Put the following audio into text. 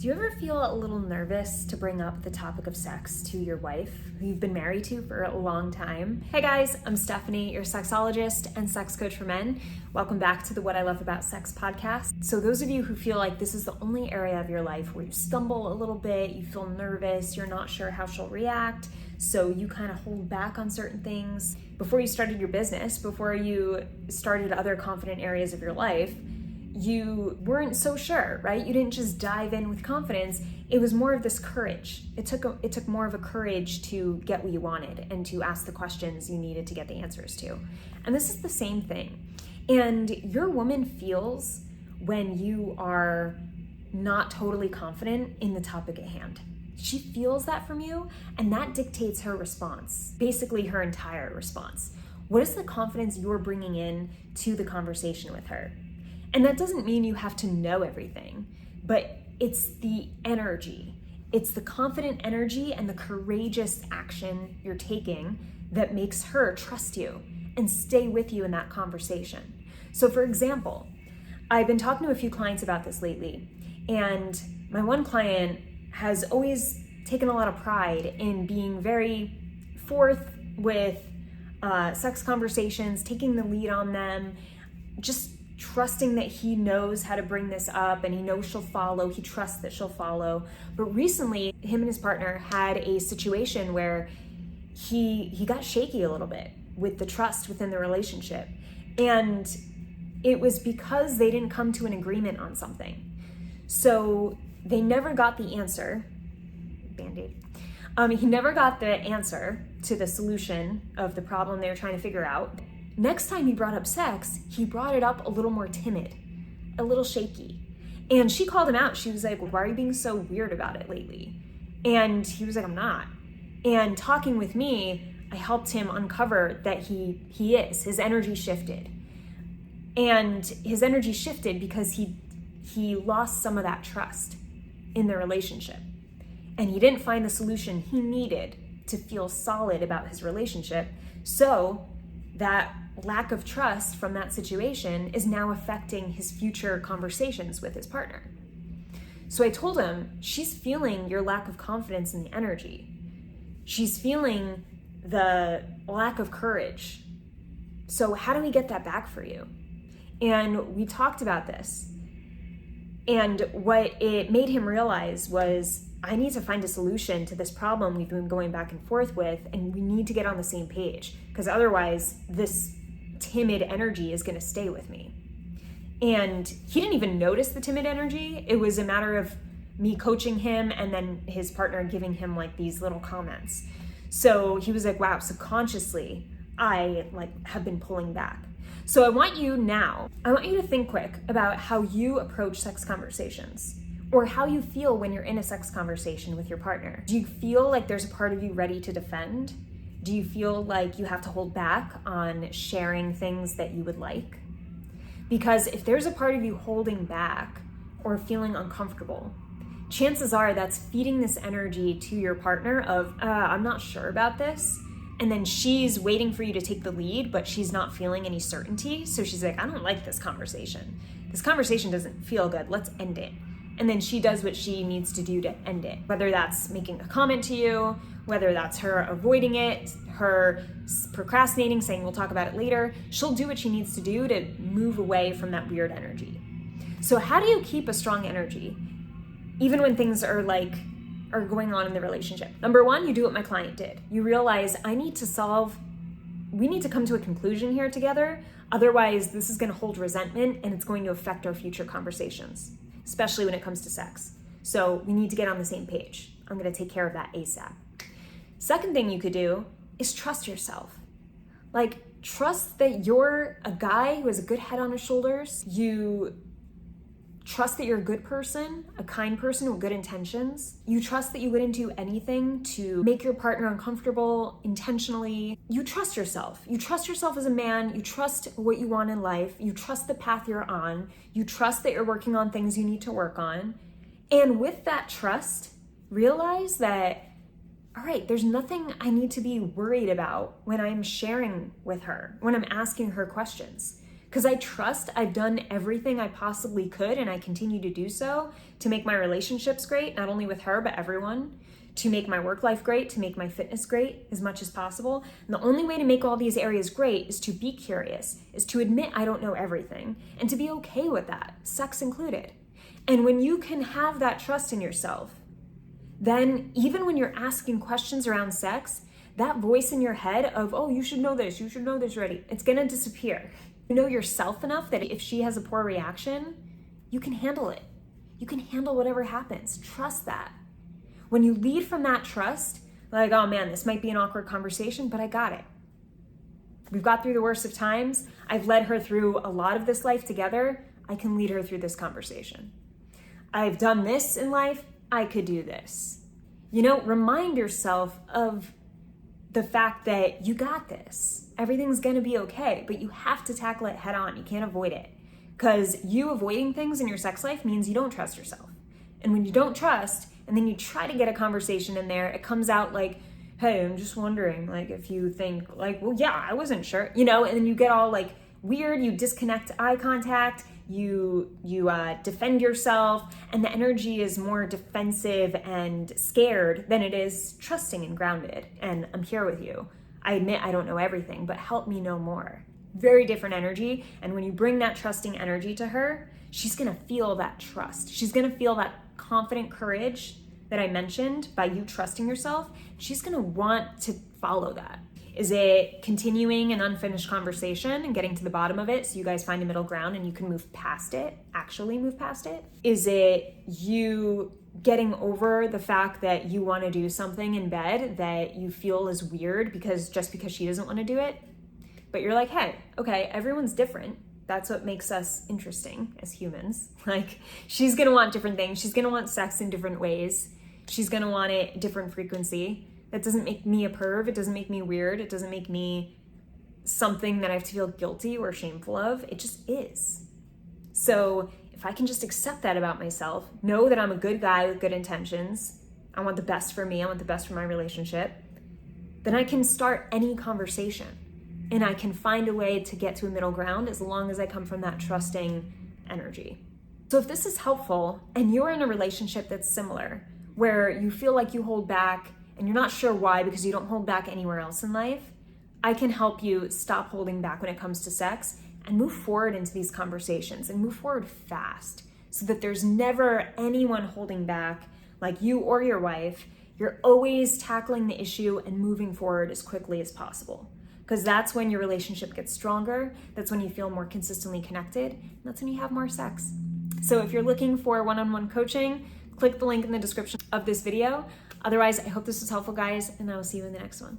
Do you ever feel a little nervous to bring up the topic of sex to your wife, who you've been married to for a long time? Hey guys, I'm Stephanie, your sexologist and sex coach for men. Welcome back to the What I Love About Sex podcast. So those of you who feel like this is the only area of your life where you stumble a little bit, you feel nervous, you're not sure how she'll react, so you kind of hold back on certain things. Before you started your business, before you started other confident areas of your life, you weren't so sure, right? You didn't just dive in with confidence. It was more of this courage. It took more of a courage to get what you wanted and to ask the questions you needed to get the answers to. And this is the same thing. And your woman feels when you are not totally confident in the topic at hand. She feels that from you, and that dictates her response, basically her entire response. What is the confidence you're bringing in to the conversation with her? And that doesn't mean you have to know everything, but it's the energy. It's the confident energy and the courageous action you're taking that makes her trust you and stay with you in that conversation. So for example, I've been talking to a few clients about this lately, and my one client has always taken a lot of pride in being very forth with sex conversations, taking the lead on them, just trusting that he knows how to bring this up and he knows she'll follow, he trusts that she'll follow. But recently, him and his partner had a situation where he got shaky a little bit with the trust within the relationship. And it was because they didn't come to an agreement on something. So they never got the answer, Band-Aid. He never got the answer to the solution of the problem they were trying to figure out. Next time he brought up sex, he brought it up a little more timid, a little shaky. And she called him out. She was like, why are you being so weird about it lately? And he was like, I'm not. And talking with me, I helped him uncover that he is. His energy shifted. And his energy shifted because he lost some of that trust in the relationship. And he didn't find the solution he needed to feel solid about his relationship. So that lack of trust from that situation is now affecting his future conversations with his partner. So I told him, she's feeling your lack of confidence in the energy. She's feeling the lack of courage. So how do we get that back for you? And we talked about this. And what it made him realize was, I need to find a solution to this problem we've been going back and forth with, and we need to get on the same page, because otherwise this timid energy is going to stay with me. And he didn't even notice the timid energy. It was a matter of me coaching him and then his partner giving him like these little comments. So he was like, wow, subconsciously I have been pulling back. So I want you to think quick about how you approach sex conversations, or how you feel when you're in a sex conversation with your partner. Do you feel like there's a part of you ready to defend? Do you feel like you have to hold back on sharing things that you would like? Because if there's a part of you holding back or feeling uncomfortable, chances are that's feeding this energy to your partner of, I'm not sure about this. And then she's waiting for you to take the lead, but she's not feeling any certainty. So she's like, I don't like this conversation. This conversation doesn't feel good. Let's end it. And then she does what she needs to do to end it. Whether that's making a comment to you, whether that's her avoiding it, her procrastinating, saying we'll talk about it later, she'll do what she needs to do to move away from that weird energy. So how do you keep a strong energy, even when things are going on in the relationship? Number one, you do what my client did. You realize we need to come to a conclusion here together. Otherwise, this is going to hold resentment and it's going to affect our future conversations, especially when it comes to sex. So we need to get on the same page. I'm going to take care of that ASAP. Second thing you could do is trust yourself. Trust that you're a guy who has a good head on his shoulders. You trust that you're a good person, a kind person with good intentions. You trust that you wouldn't do anything to make your partner uncomfortable intentionally. You trust yourself. You trust yourself as a man. You trust what you want in life. You trust the path you're on. You trust that you're working on things you need to work on. And with that trust, realize that, all right, there's nothing I need to be worried about when I'm sharing with her, when I'm asking her questions. Because I trust I've done everything I possibly could, and I continue to do so, to make my relationships great, not only with her, but everyone, to make my work life great, to make my fitness great as much as possible. And the only way to make all these areas great is to be curious, is to admit I don't know everything, and to be okay with that, sex included. And when you can have that trust in yourself, then even when you're asking questions around sex, that voice in your head of, oh, you should know this already, it's gonna disappear. You know yourself enough that if she has a poor reaction, you can handle it. You can handle whatever happens. Trust that. When you lead from that trust, like, oh man, this might be an awkward conversation, but I got it. We've got through the worst of times. I've led her through a lot of this life together. I can lead her through this conversation. I've done this in life. I could do this. You know, remind yourself of the fact that you got this. Everything's gonna be okay, but you have to tackle it head on. You can't avoid it. Because you avoiding things in your sex life means you don't trust yourself. And when you don't trust, and then you try to get a conversation in there, it comes out like, hey, I'm just wondering, like, if you think, like, well, yeah, I wasn't sure, you know, and then you get all like weird, you disconnect eye contact, you defend yourself, and the energy is more defensive and scared than it is trusting and grounded. And I'm here with you. I admit I don't know everything, but help me know more. Very different energy. And when you bring that trusting energy to her, she's gonna feel that trust. She's gonna feel that confident courage that I mentioned by you trusting yourself. She's gonna want to follow that. Is it continuing an unfinished conversation and getting to the bottom of it so you guys find a middle ground and you can move past it, actually move past it? Is it you getting over the fact that you want to do something in bed that you feel is weird because she doesn't want to do it? But you're like, hey, okay, everyone's different. That's what makes us interesting as humans. Like, she's gonna want different things. She's gonna want sex in different ways. She's gonna want it different frequency. That doesn't make me a perv. It doesn't make me weird. It doesn't make me something that I have to feel guilty or shameful of. It just is. So if I can just accept that about myself, know that I'm a good guy with good intentions, I want the best for me, I want the best for my relationship, then I can start any conversation and I can find a way to get to a middle ground as long as I come from that trusting energy. So if this is helpful and you're in a relationship that's similar, where you feel like you hold back and you're not sure why because you don't hold back anywhere else in life, I can help you stop holding back when it comes to sex and move forward into these conversations and move forward fast so that there's never anyone holding back, like you or your wife. You're always tackling the issue and moving forward as quickly as possible, because that's when your relationship gets stronger. That's when you feel more consistently connected. And that's when you have more sex. So if you're looking for one-on-one coaching, click the link in the description of this video. Otherwise, I hope this was helpful, guys, and I will see you in the next one.